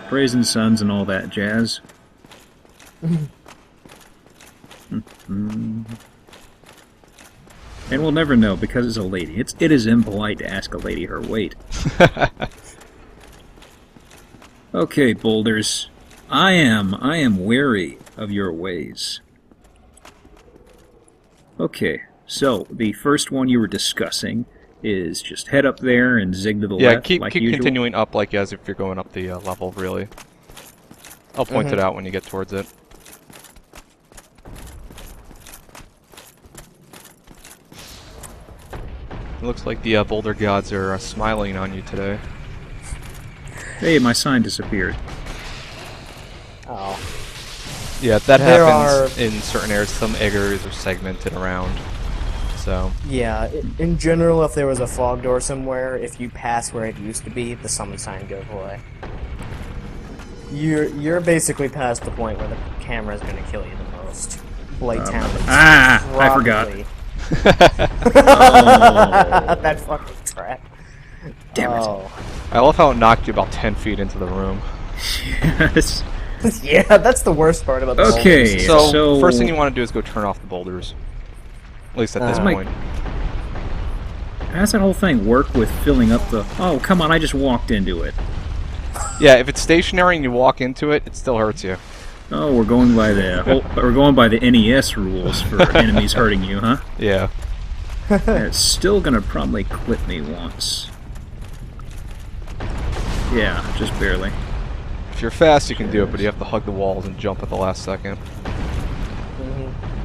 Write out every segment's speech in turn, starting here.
Brazen suns and all that jazz. And we'll never know because it's a lady. It is impolite to ask a lady her weight. Okay, boulders. I am wary of your ways. Okay, so the first one you were discussing is just head up there and zig to the left, keep like usual. continuing up like as if you're going up the level, really. I'll point it out when you get towards it. It looks like the boulder gods are smiling on you today. Hey, my sign disappeared. Oh. Yeah, that happens in certain areas. Some areas are segmented around. So. Yeah, in general, if there was a fog door somewhere, if you pass where it used to be, the summon sign goes away. You're basically past the point where the camera is going to kill you the most. Blaytown. I forgot. That fucking trap. Damn it. I love how it knocked you about 10 feet into the room. Yes. Yeah, that's the worst part about the Okay, so first thing you want to do is go turn off the boulders. At least at this point. How does that whole thing work with filling up the... Oh, come on, I just walked into it. Yeah, if it's stationary and you walk into it, it still hurts you. Oh, we're going by the NES rules for enemies hurting you, huh? Yeah. Yeah, it's still gonna probably clip me once. Yeah, just barely. If you're fast, you can do it, but you have to hug the walls and jump at the last second.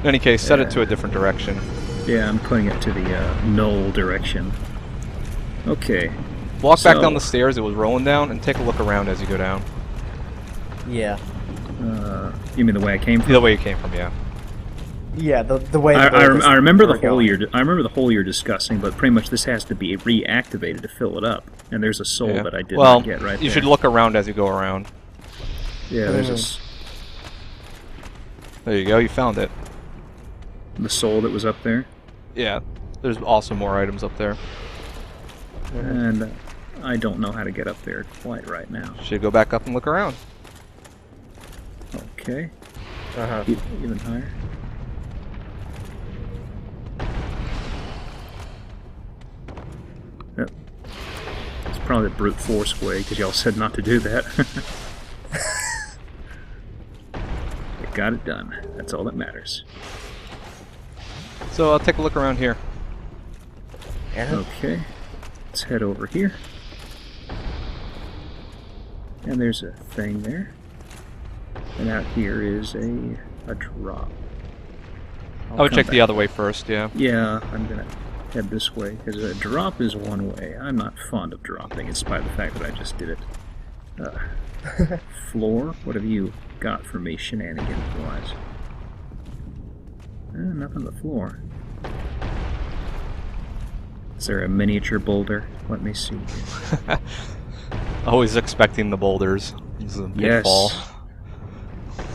In any case, set it to a different direction. Yeah, I'm putting it to the null direction. Okay. Walk back down the stairs it was rolling down, and take a look around as you go down. Yeah. You mean the way I came from? The way you came from, yeah. Yeah, the way. I remember the hole you're discussing, but pretty much this has to be reactivated to fill it up. And there's a soul that I did not get right there. You should look around as you go around. Yeah, there's There you go, you found it. the soul that was up there. Yeah, there's also more items up there. And I don't know how to get up there quite right now. Should go back up and look around. Okay. Even higher. Yep. It's probably the brute force way, because y'all said not to do that. It got it done. That's all that matters. So I'll take a look around here. Okay. Let's head over here. And there's a thing there. And out here is a drop. I would check the other way first, yeah. Yeah, I'm gonna head this way, because a drop is one way. I'm not fond of dropping, in spite of the fact that I just did it. Floor? What have you got for me, shenanigans-wise? Nothing on the floor. Is there a miniature boulder? Let me see. Always expecting the boulders. This is a pitfall.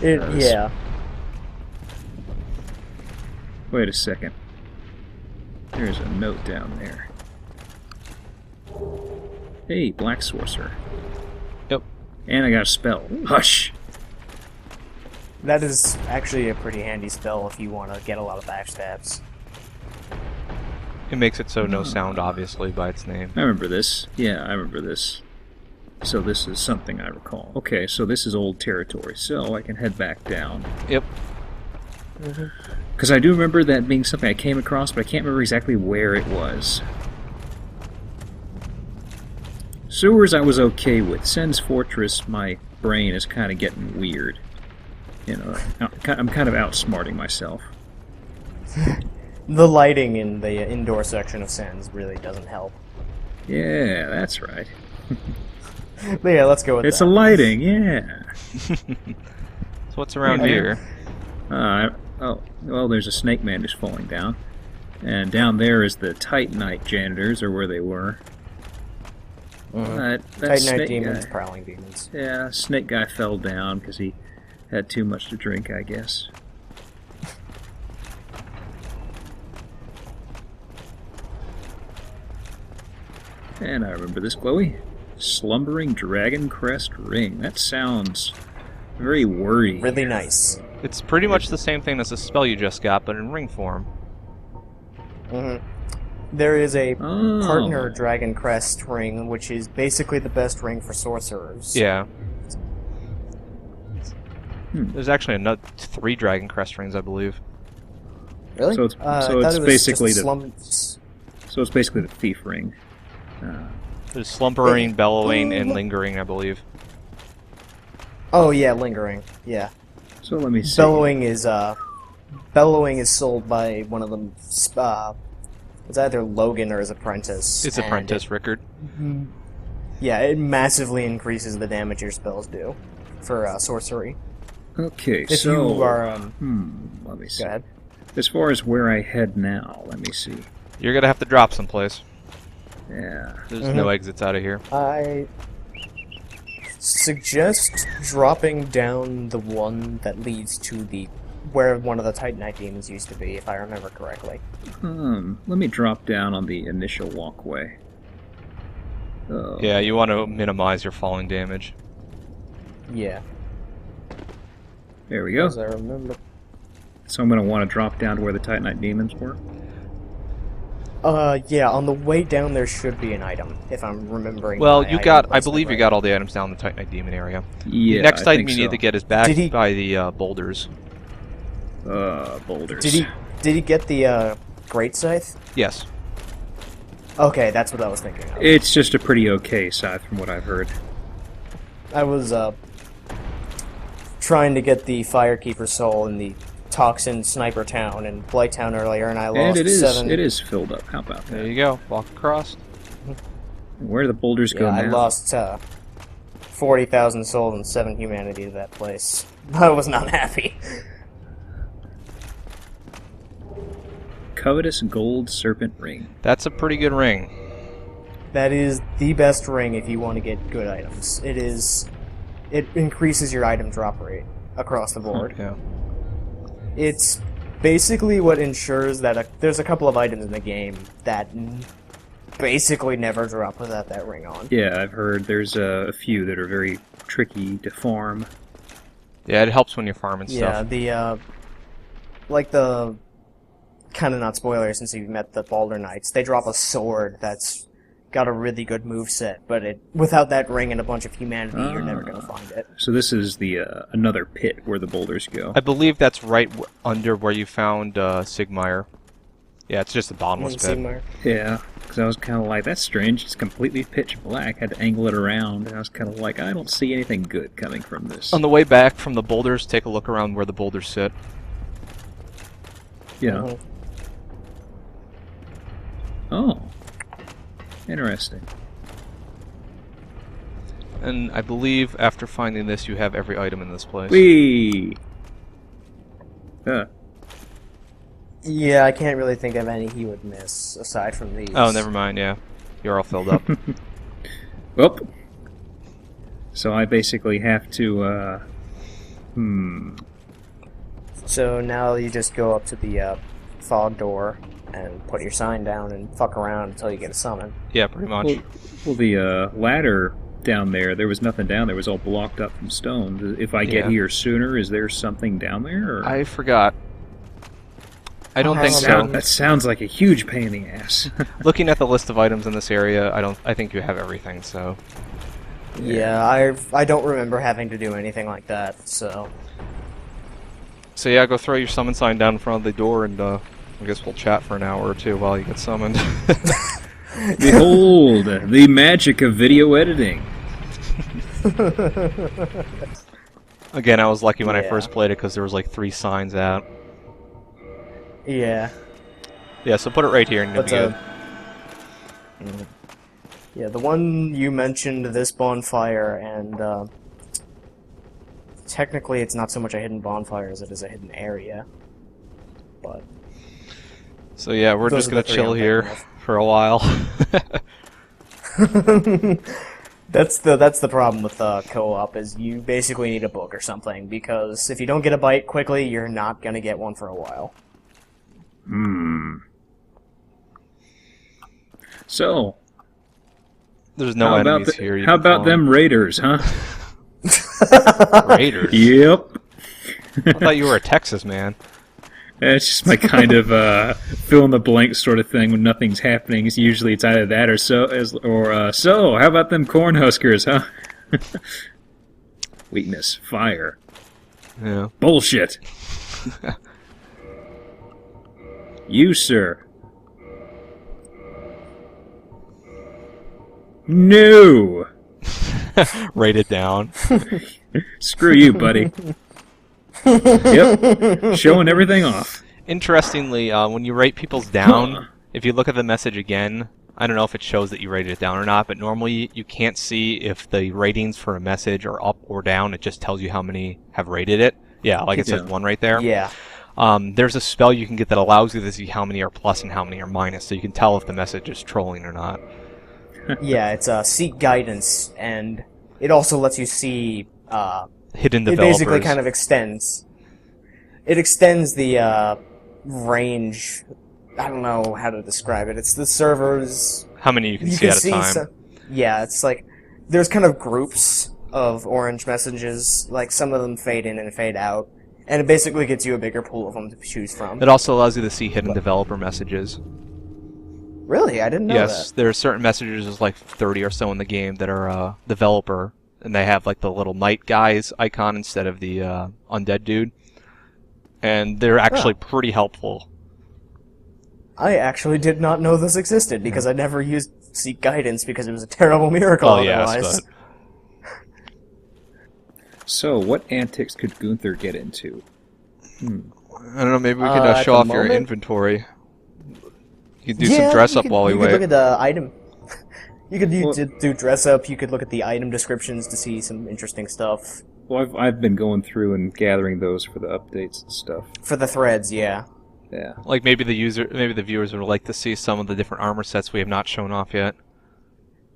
Yeah. Wait a second. There's a note down there. Hey, Black Sorcerer. Yep. And I got a spell. Hush! That is actually a pretty handy spell if you want to get a lot of backstabs. It makes it so no sound, obviously, by its name. I remember this. Yeah, I remember this. So this is something I recall. Okay, so this is old territory, so I can head back down. Yep. Because I do remember that being something I came across, but I can't remember exactly where it was. Sewers I was okay with. Sen's Fortress, my brain is kind of getting weird. You know, I'm kind of outsmarting myself. The lighting in the indoor section of Sens really doesn't help. Yeah, that's right. But yeah, let's go with that. It's the lighting, yeah. So what's around here? Oh, well, there's a snake man just falling down. And down there is the Titanite janitors, or where they were. That Titanite demons, prowling demons. Yeah, snake guy fell down because he had too much to drink, I guess. And I remember this, Chloe. Slumbering Dragon Crest Ring. That sounds very wordy. Really nice. It's pretty much the same thing as the spell you just got, but in ring form. There is a partner Dragon Crest ring, which is basically the best ring for sorcerers. Yeah. There's actually another 3 Dragon Crest rings, I believe. Really? So it's, basically so it's basically the thief ring. There's slumbering, bellowing, and lingering, I believe. Oh yeah, lingering. Yeah. So let me see. Bellowing is sold by one of them. It's either Logan or his apprentice. It's apprentice, Rickard. Yeah, it massively increases the damage your spells do for sorcery. Okay, If so you are, let me see. Go ahead. As far as where I head now, let me see. You're gonna have to drop someplace. Yeah. There's no exits out of here. I suggest dropping down the one that leads to where one of the Titanite demons used to be, if I remember correctly. Let me drop down on the initial walkway. Yeah, you want to minimize your falling damage. Yeah. There we go. As I remember. So I'm going to want to drop down to where the Titanite demons were. Yeah, on the way down there should be an item, if I'm remembering. Well, my I believe you got all the items down in the Titanite demon area. Yeah, The next I item think you need to get is back Did he- by the boulders. Boulders. Did he get the Great Scythe? Yes. Okay, that's what I was thinking of. It's just a pretty okay scythe from what I've heard. I was trying to get the Firekeeper Soul in the Toxin Sniper Town in Blighttown earlier, and I lost And 7. it is filled up. How about There that? you go. Walk across. Where do the boulders go Yeah, now? I lost 40,000 souls and 7 humanity to that place. I was not happy. Covetous Gold Serpent Ring. That's a pretty good ring. That is the best ring if you want to get good items. It increases your item drop rate across the board. Yeah. It's basically what ensures that there's a couple of items in the game that basically never drop without that ring on. Yeah, I've heard there's a few that are very tricky to farm. Yeah, it helps when you're farming Yeah, stuff. the kind of not spoiler since you've met the Balder Knights, they drop a sword that's got a really good moveset, but without that ring and a bunch of humanity, you're never going to find it. So this is the another pit where the boulders go. I believe that's right under where you found Sigmire. Yeah, it's just a bottomless pit. Sigmar. Yeah, because I was kind of like, that's strange. It's completely pitch black. Had to angle it around, and I was kind of like, I don't see anything good coming from this. On the way back from the boulders, take a look around where the boulders sit. Yeah. Mhm. Oh. Interesting. And I believe after finding this, you have every item in this place. Whee! Yeah, I can't really think of any he would miss aside from these. Oh, never mind, yeah. You're all filled up. Oop. So I basically have to, So now you just go up to the fog door and put your sign down and fuck around until you get a summon. Yeah, pretty much. Well, the ladder down there was nothing down there. It was all blocked up from stone. If I get Yeah. here sooner, is there something down there? Or? I forgot. I don't think so. That sounds like a huge pain in the ass. Looking at the list of items in this area, I think you have everything, so... Yeah, I don't remember having to do anything like that, so... So yeah, go throw your summon sign down in front of the door, and I guess we'll chat for an hour or two while you get summoned. Behold, the magic of video editing. Again, I was lucky when I Yeah. first played it because there was like 3 signs out. Yeah. Yeah, so put it right here and you'll be good. Yeah, the one you mentioned, this bonfire, and technically it's not so much a hidden bonfire as it is a hidden area. But So yeah, we're those just are gonna the 3 chill I'm here thinking for a while. That's the problem with co-op, is you basically need a book or something, because if you don't get a bite quickly, you're not gonna get one for a while. So, There's no enemies here. You How can about farm. them raiders, huh? Raiders? Yep. I thought you were a Texas man. It's just my kind of fill in the blank sort of thing when nothing's happening. Usually it's either that or so. How about them Cornhuskers, huh? Weakness, fire. Yeah. Bullshit. You, sir. No. Write it down. Screw you, buddy. Yep. Showing everything off. Interestingly, when you write people's down, if you look at the message again, I don't know if it shows that you rated it down or not, but normally you can't see if the ratings for a message are up or down. It just tells you how many have rated it. Yeah, like it says 1 right there. Yeah. There's a spell you can get that allows you to see how many are plus and how many are minus, so you can tell if the message is trolling or not. Yeah, it's seek guidance, and it also lets you see. Hidden It developers. basically kind of extends. It extends the range. I don't know how to describe it. It's the servers. How many you can see at a time. Yeah, it's like there's kind of groups of orange messages. Like some of them fade in and fade out, and it basically gets you a bigger pool of them to choose from. It also allows you to see hidden developer messages. Really, I didn't know Yes, that. there are certain messages, there's like 30 or so in the game that are developer, and they have like the little knight guys icon instead of the undead dude, and they're actually pretty helpful. I actually did not know this existed because I never used Seek Guidance because it was a terrible miracle otherwise. But So, what antics could Gunther get into? I don't know, maybe we could At show the off your moment? inventory. You could do some dress up while we you wait. could look at the item. You could do dress up. You could look at the item descriptions to see some interesting stuff. Well, I've been going through and gathering those for the updates and stuff. For the threads, yeah. Yeah. Like maybe the viewers would like to see some of the different armor sets we have not shown off yet.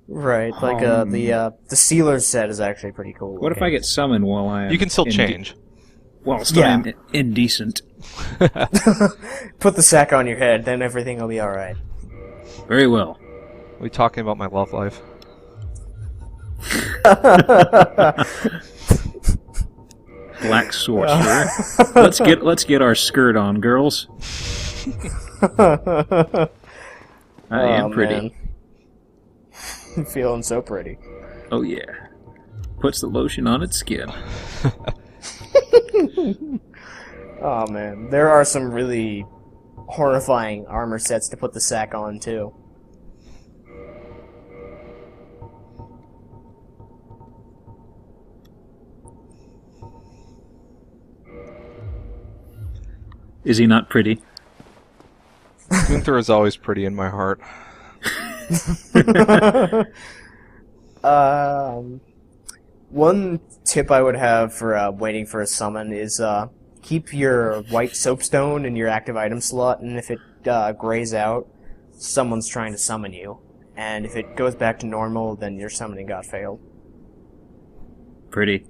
Right, like the Sealer's set is actually pretty cool. What if I get summoned while I am... You can still change. Whilst Yeah. I'm indecent. Put the sack on your head, then everything will be alright. Very well. Are we talking about my love life? Black sorcerer. let's get our skirt on, girls. I am pretty. Man. I'm feeling so pretty. Oh yeah. Puts the lotion on its skin. Oh man, there are some really horrifying armor sets to put the sack on too. Is he not pretty? Gunther is always pretty in my heart. One tip I would have for waiting for a summon is keep your white soapstone in your active item slot, and if it grays out, someone's trying to summon you. And if it goes back to normal, then your summoning got failed. Pretty.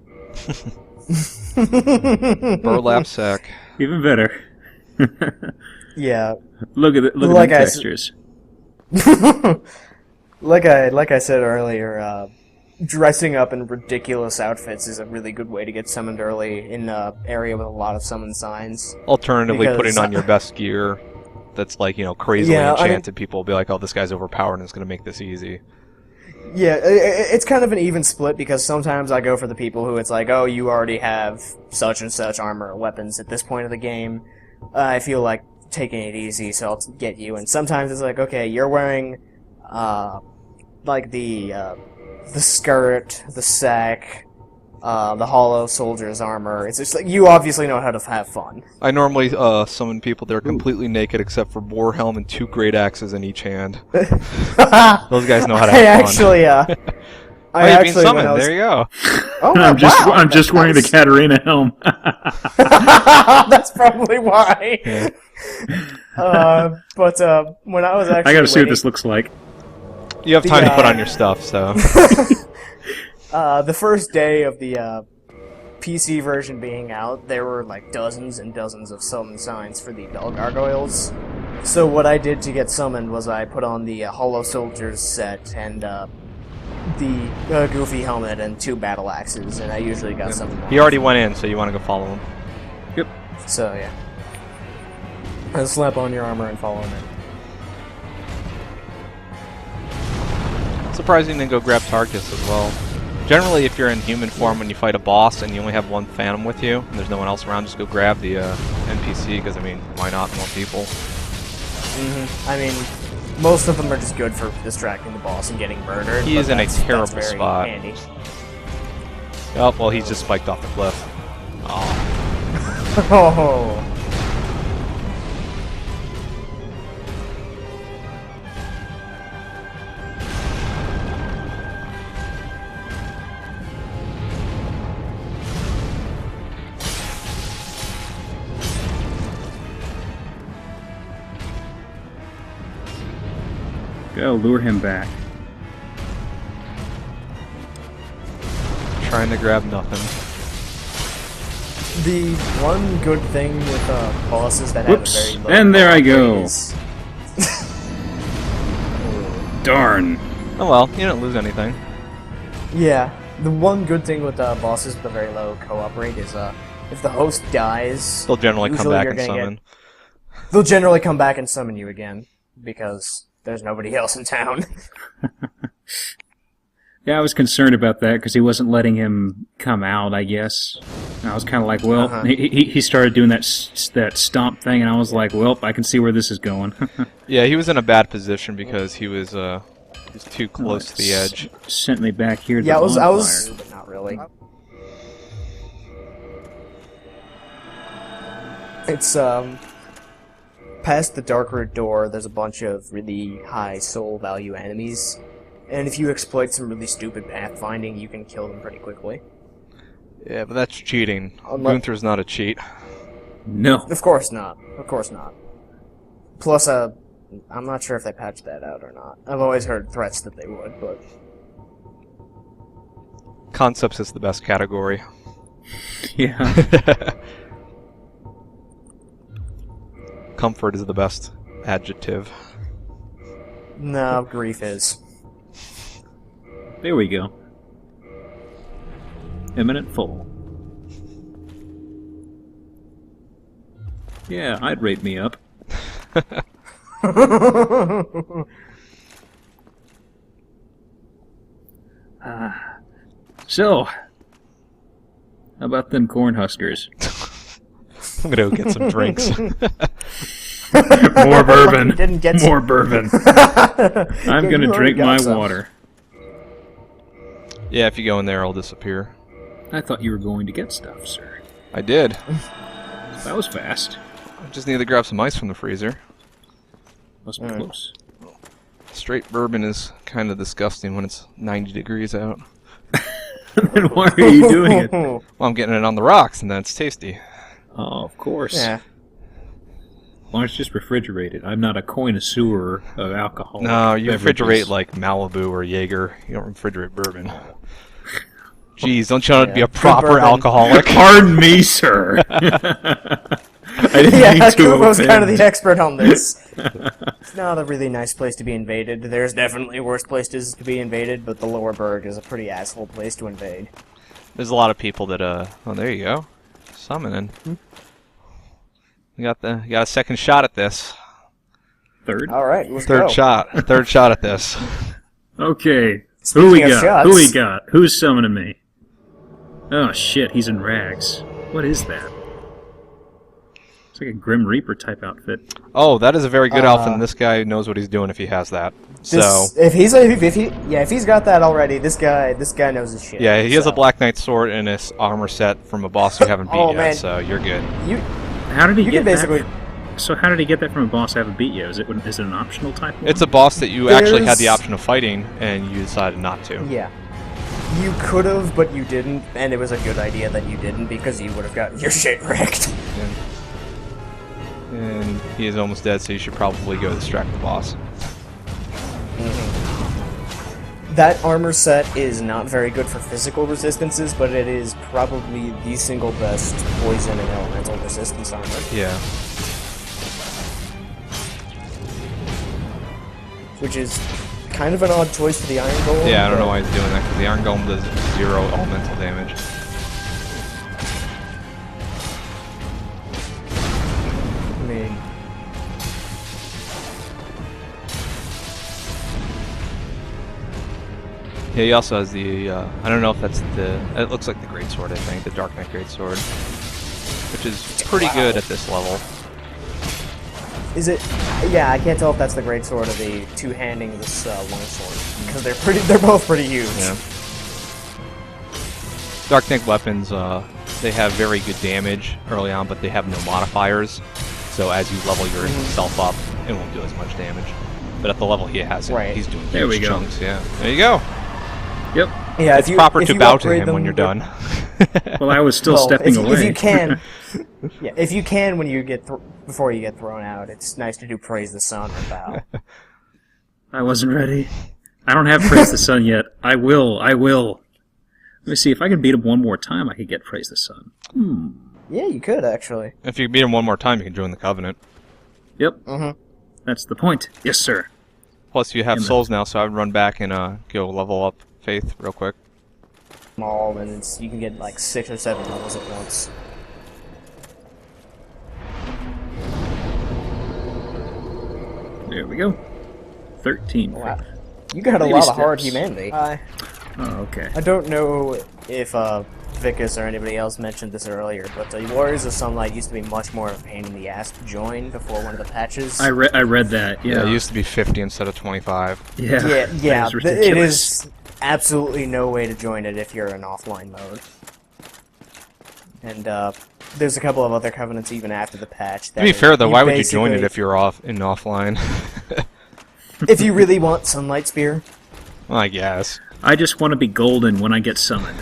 Burlap sack. Even better. Yeah. Look at the Like I s- textures. like I said earlier, dressing up in ridiculous outfits is a really good way to get summoned early in an area with a lot of summon signs. Alternatively, Because- putting on your best gear that's like, crazily Yeah, I mean- enchanted. People will be like, oh, this guy's overpowered and it's going to make this easy. Yeah, it's kind of an even split because sometimes I go for the people who it's like, oh, you already have such and such armor or weapons at this point of the game. I feel like taking it easy, so I'll get you. And sometimes it's like, okay, you're wearing, like the skirt, the sack, the hollow soldier's armor. It's just like, you obviously know how to have fun. I normally summon people that are completely naked except for boar helm and 2 great axes in each hand. Those guys know how to have fun. I You've been actually, summoned. when I was, There you go. oh, I'm just wow, I'm just wearing the nice. Katarina helm. That's probably why. Yeah. But when I was actually I gotta see what waiting- this looks like. You have time to The, put on your stuff, so. the first day of the PC version being out, there were like dozens and dozens of summon signs for the Bell Gargoyles. So what I did to get summoned was I put on the Hollow Soldiers set and the goofy helmet and 2 battle axes, and I usually got some. He already went in, so you want to go follow him. Yep. So yeah, and slap on your armor and follow him in. Surprising you didn't go grab Tarkus as well. Generally, if you're in human form when you fight a boss and you only have 1 Phantom with you, and there's no one else around, just go grab the NPC, because, I mean, why not? More people. I mean, most of them are just good for distracting the boss and getting murdered. He is in a terrible very spot. handy. Oh, well, he's just spiked off the cliff. Oh. Oh. Go, lure him back. Trying to grab nothing. The one good thing with bosses that Whoops, have a very low and there I co-op go. rate is- Darn. Oh well, you didn't lose anything. Yeah, the one good thing with bosses with a very low co-op rate is if the host dies, They'll generally come usually back you're and gonna summon. they'll generally come back and summon you again because there's nobody else in town. Yeah, I was concerned about that because he wasn't letting him come out, I guess. And I was kind of like, well, he started doing that stomp thing, and I was like, well, I can see where this is going. Yeah, he was in a bad position because he was too close to the edge. Sent me back here to Yeah, the I was, bonfire. but not really. It's past the dark root door. There's a bunch of really high soul value enemies, and if you exploit some really stupid pathfinding, you can kill them pretty quickly. Yeah, but that's cheating. Unless- Gunther's not a cheat. No. Of course not. Of course not. Plus, I'm not sure if they patched that out or not. I've always heard threats that they would, but Concepts is the best category. Yeah. Comfort is the best adjective. no, grief is. There we go. Imminent fall. Yeah, I'd rate me up. So, how about them Cornhuskers? I'm gonna go get some drinks. More bourbon. Didn't get More bourbon. I'm gonna drink my water. Yeah, if you go in there, I'll disappear. I thought you were going to get stuff, sir. I did. That was fast. I just need to grab some ice from the freezer. Must be close. Straight bourbon is kind of disgusting when it's 90 degrees out. Then why are you doing it? Well, I'm getting it on the rocks, and then it's tasty. Oh, of course. Yeah. Why don't you just refrigerate it? I'm not a connoisseur of alcohol. No, you refrigerate like Malibu or Jaeger. You don't refrigerate bourbon. Jeez, don't you want to be a proper bourbon. alcoholic? Pardon me, sir. I didn't Yeah, mean to Kubo's kind of offend. the expert on this. It's not a really nice place to be invaded. There's definitely worse places to be invaded, but the Lower Berg is a pretty asshole place to invade. There's a lot of people that oh, there you go, summoning. You got a second shot at this. Third? All right, let's Third go. shot at this. Okay. Speaking Who we of got? shots- Who we got? Who's summoning me? Oh shit, he's in rags. What is that? It's like a Grim Reaper type outfit. Oh, that is a very good outfit, and this guy knows what he's doing if he has that. So If he's got that already, this guy knows his shit. yeah, he has a so. Black Knight sword and his armor set from a boss you haven't beat Oh, yet. man. So you're good. How did he You get can basically. that? So how did he get that from a boss I haven't beat yet? Is it an optional type one? It's a boss that you actually had the There's- option of fighting, and you decided not to. Yeah. You could have, but you didn't, and it was a good idea that you didn't because you would have gotten your shit wrecked. And he is almost dead, so you should probably go distract the boss. That armor set is not very good for physical resistances, but it is probably the single best poison and elemental resistance armor. Yeah. Which is kind of an odd choice for the Iron Golem. Yeah, I don't know but- why he's doing that, because the Iron Golem does 0 elemental damage. I mean, Yeah, he also has the, I don't know if that's the, it looks like the Greatsword, I think, the Dark Knight Greatsword. Which is pretty good at this level. is it? Yeah, I can't tell if that's the great sword or the two-handing this longsword because they're both pretty huge. Yeah. Dark Knight weapons, they have very good damage early on, but they have no modifiers. So as you level yourself up, it won't do as much damage. But at the level he has, Right. he's doing There we huge go. chunks. Yeah, there you go. Yep. Yeah, It's proper if to you bow to upgrade him them, when you're they're- done. Well, I was still Well, stepping if away. you can, yeah, if you can when you get before you get thrown out, it's nice to do praise the sun or bow. I wasn't ready. I don't have Praise the Sun yet. I will. I will. Let me see. If I can beat him one more time, I could get Praise the Sun. Yeah, you could actually. If you beat him one more time, you can join the Covenant. Yep. Mm-hmm. That's the point. Yes, sir. Plus, you have Yeah, souls now, so I'd run back and go level up Faith real quick. Small, and you can get like 6 or 7 levels at once. There we go. 13. Wow. You got a Baby lot of hard steps. humanity. Oh, okay. I don't know if Vicus or anybody else mentioned this earlier, but the Warriors of Sunlight used to be much more of a pain in the ass to join before one of the patches. I read that. Yeah. It used to be 50 instead of 25. Yeah. yeah, That is it ridiculous. is absolutely no way to join it if you're in offline mode. And there's a couple of other covenants even after the patch. To be fair, though, why would you join it if you're offline? if you really want Sunlight Spear? Well, I guess. I just want to be golden when I get summoned.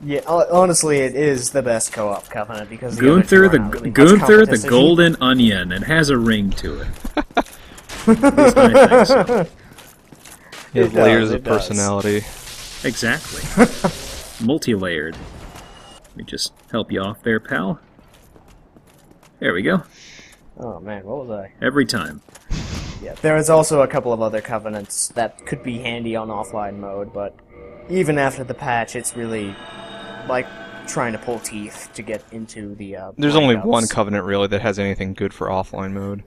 Yeah, honestly, it is the best co-op covenant because Gunther the Gunther the Golden Onion. It has a ring to it. At least I think so. He has It does, layers it of does. personality. Exactly. Multi-layered. Let me just help you off there, pal. There we go. Oh man, what was I? Every time. Yeah, there is also a couple of other covenants that could be handy on offline mode, but even after the patch, it's really like trying to pull teeth to get into the. There's only rank one ups. covenant, really, that has anything good for offline mode.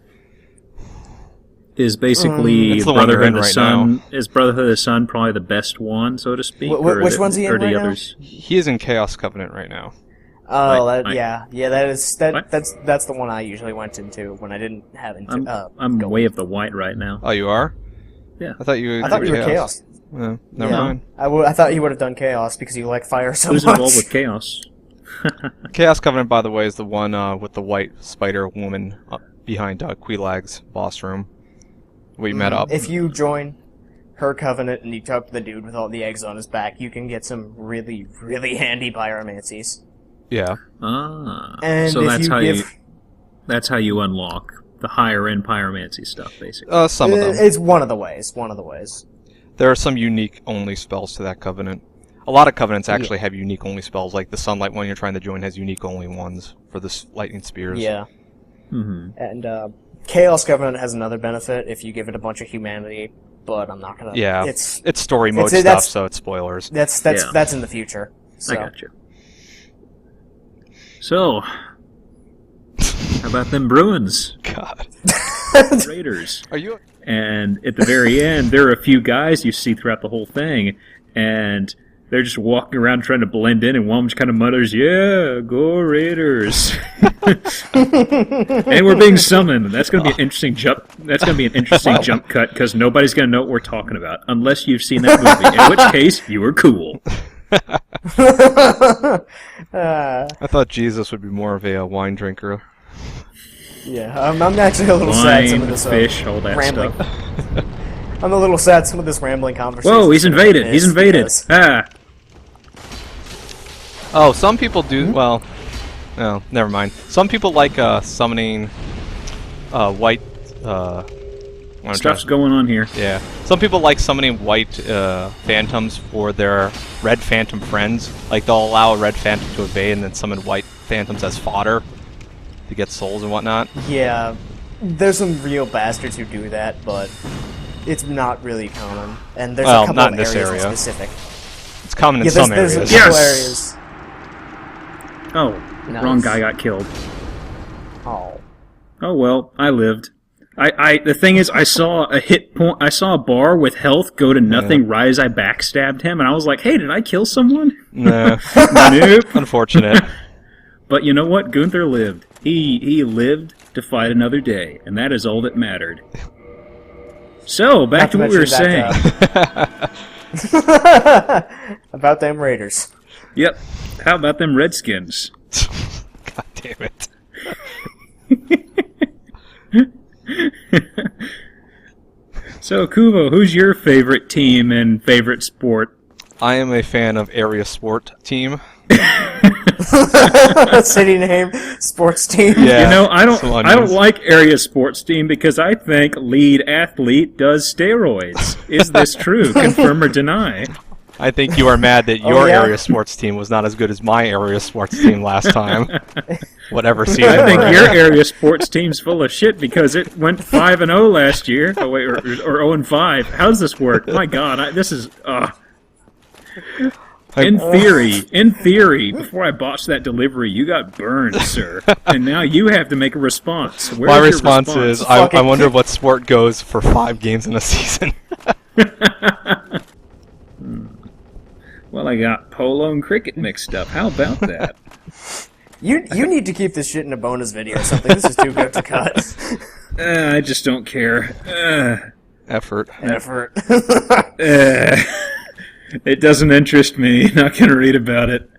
Is basically It's the one you're Brotherhood in of the right Sun. Is Brotherhood of the Sun probably the best one, so to speak? or which the- one's he in or the right now? others? He is in Chaos Covenant right now. Oh, Right, right. yeah, What? that's the one I usually went into when I didn't have into. I'm Gold. way of the white right now. Oh, you are? Yeah. I thought you I thought you were Chaos. Never Yeah. mind. I thought you would have done Chaos because you like fire so Who's much. involved with Chaos? Chaos Covenant, by the way, is the one with the white spider woman up behind Quilag's boss room. We met up. If you join her covenant and you talk to the dude with all the eggs on his back, you can get some really, really handy pyromancies. Yeah. Ah. And so if that's you how give, you that's how you unlock the higher end pyromancy stuff, basically. Some of them. it's one of the ways. One of the ways. There are some unique only spells to that covenant. A lot of covenants actually have unique only spells, like the Sunlight one you're trying to join has unique only ones for the lightning spears. Yeah. Mm-hmm. And Chaos Covenant has another benefit if you give it a bunch of humanity, but I'm not gonna. Yeah. It's It's story mode It's- stuff, that's- so it's spoilers. that's Yeah. that's in the future. So. I got you. So, how about them Bruins? God. Raiders. Are you... And at the very end, there are a few guys you see throughout the whole thing, and they're just walking around trying to blend in, and one just kind of mutters, "Yeah, go Raiders!" And we're being summoned. That's going to be an interesting jump. That's going to be an interesting jump cut because nobody's going to know what we're talking about unless you've seen that movie. In which case, you were cool. I thought Jesus would be more of a wine drinker. Yeah, I'm actually a little sad some of Wine, this fish, all that rambling. stuff. I'm a little sad some of this rambling conversation. Whoa, he's invaded! He's invaded! because- Ah! Oh, some people do... Well... No, never mind. Some people like summoning white... what I'm Stuff's trying- going on here. Yeah. Some people like summoning white phantoms for their red phantom friends. Like, they'll allow a red phantom to evade and then summon white phantoms as fodder to get souls and whatnot. Yeah, there's some real bastards who do that, but it's not really common, and there's Well, a couple not of in this areas area. in specific. It's common in Yeah, some there's areas. a couple Yes! areas. Oh, Nice. wrong guy got killed. Oh. Oh well, I lived. The thing is, I saw a hit point. I saw a bar with health go to nothing. Right as I backstabbed him, and I was like, "Hey, did I kill someone?" Nah. Nope. Unfortunate. But you know what? Gunther lived. He lived to fight another day, and that is all that mattered. So back to what we were saying. About them Raiders. Yep. How about them Redskins? God damn it. So, Kuvo, who's your favorite team and favorite sport? I am a fan of area sport team. City name, sports team. Yeah. You know, I some don't onions. like area sports team because I think lead athlete does steroids. Is this true? Confirm or deny? I think you are mad that Oh, your yeah? area sports team was not as good as my area sports team last time. Whatever season I think we're in. your area sports team's full of shit because it went 5-0 last year. Oh wait, or 0-5. How does this work? My God, this is. In theory, before I botched that delivery, you got burned, sir, and now you have to make a response. Where's My your response is, I Fucking- wonder what sport goes for 5 games in a season. Well, I got polo and cricket mixed up. How about that? You need to keep this shit in a bonus video or something. This is too good to cut. I just don't care. Effort. Effort. It doesn't interest me. Not gonna read about it.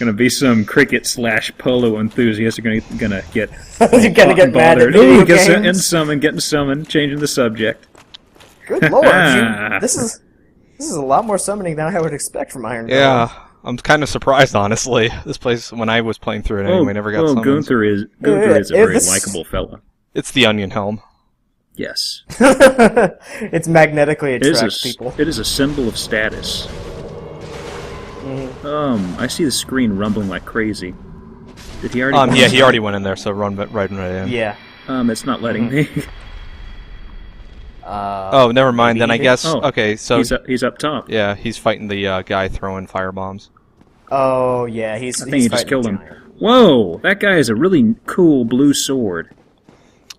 Gonna be some cricket/polo enthusiast. Are gonna get You're gonna get mad at bothered. Ooh, video games. getting summoned. Changing the subject. Good lord, this is a lot more summoning than I would expect from Iron Golem. Yeah, I'm kind of surprised, honestly. This place, when I was playing through it anyway, never got summoned. Gunther is a very likable fella. It's the onion helm. Yes. It's magnetically It is, attracts people. it is a symbol of status. I see the screen rumbling like crazy. Did he already? Yeah, he already went in there, so run right in. Yeah. It's not letting me. Oh, never mind. Then I guess. Oh, Okay, so he's up top. yeah, he's fighting the guy throwing firebombs. Oh yeah, he's. I think you just fighting killed a him. giant. Whoa, that guy has a really cool blue sword.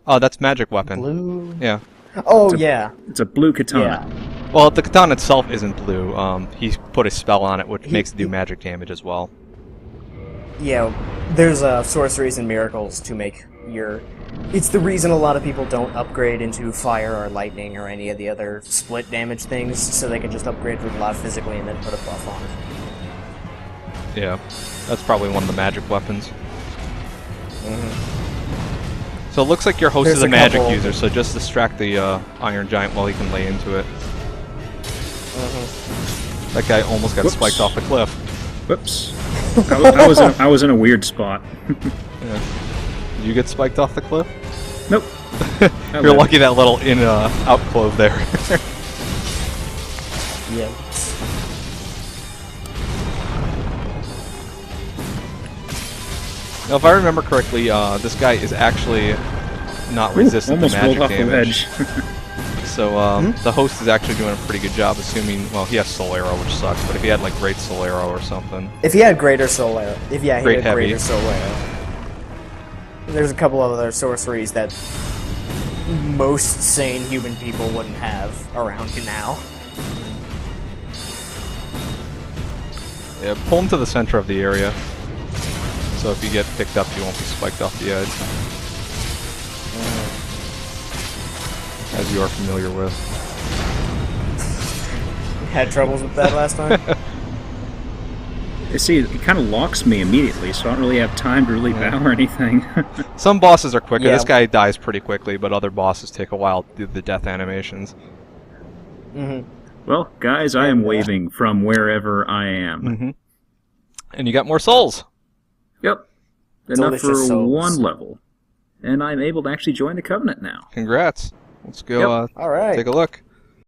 Oh, that's magic weapon. Blue. Yeah. Oh yeah. It's a blue katana. Yeah. Well, the katana itself isn't blue. He put a spell on it, which makes it do magic damage as well. Yeah. There's sorceries and miracles to make your. It's the reason a lot of people don't upgrade into fire or lightning or any of the other split damage things, so they can just upgrade with a lot physically and then put a buff on it. Yeah, that's probably one of the magic weapons. So it looks like your host There's is a a magic couple- user, so just distract the Iron Giant while he can lay into it. That guy almost got Whoops. spiked off the cliff. Whoops. I was in a weird spot. Yeah. Did you get spiked off the cliff? Nope. You're lucky that little in-out clove there. Yeah. Now, if I remember correctly, this guy is actually not resistant to almost rolled magic off the damage. ledge. So the host is actually doing a pretty good job, assuming, well, he has Soul Arrow, which sucks, but if he had, like, Great Soul Arrow or something. If he had Greater Soul Arrow. If he Great had Heavy. Greater Soul Arrow. There's a couple of other sorceries that most sane human people wouldn't have around you now. Yeah, pull him to the center of the area. So if you get picked up, you won't be spiked off the edge. As you are familiar with. Had troubles with that last time? You see, it kind of locks me immediately, so I don't really have time to really bow or anything. Some bosses are quicker. Yeah. This guy dies pretty quickly, but other bosses take a while to do the death animations. Well, guys, I am waving from wherever I am. And you got more souls. Yep. Enough Delicious for souls. one level. And I'm able to actually join the Covenant now. Congrats. Let's go Alright. take a look.